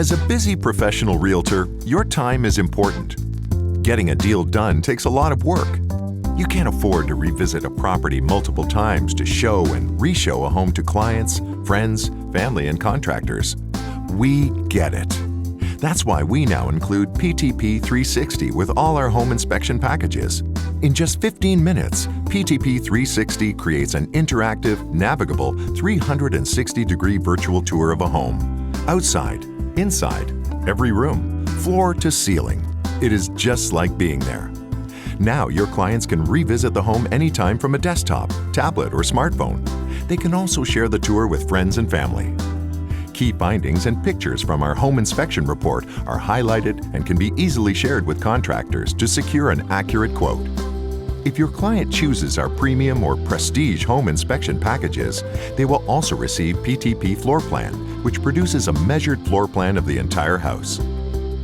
As a busy professional realtor, your time is important. Getting a deal done takes a lot of work. You can't afford to revisit a property multiple times to show and re-show a home to clients, friends, family, and contractors. We get it. That's why we now include PTP360 with all our home inspection packages. In just 15 minutes, PTP360 creates an interactive, navigable, 360-degree virtual tour of a home. Outside, inside, every room, floor to ceiling. It is just like being there. Now your clients can revisit the home anytime from a desktop, tablet, or smartphone. They can also share the tour with friends and family. Key findings and pictures from our home inspection report are highlighted and can be easily shared with contractors to secure an accurate quote. If your client chooses our premium or prestige home inspection packages, they will also receive PTP Floor Plan, which produces a measured floor plan of the entire house.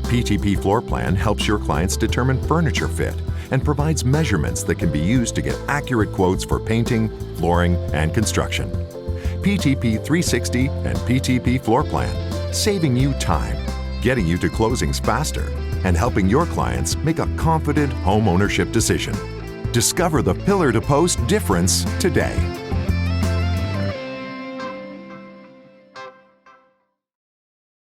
PTP Floor Plan helps your clients determine furniture fit and provides measurements that can be used to get accurate quotes for painting, flooring, and construction. PTP360 and PTP Floor Plan, saving you time, getting you to closings faster, and helping your clients make a confident home ownership decision. Discover the pillar-to-post difference today.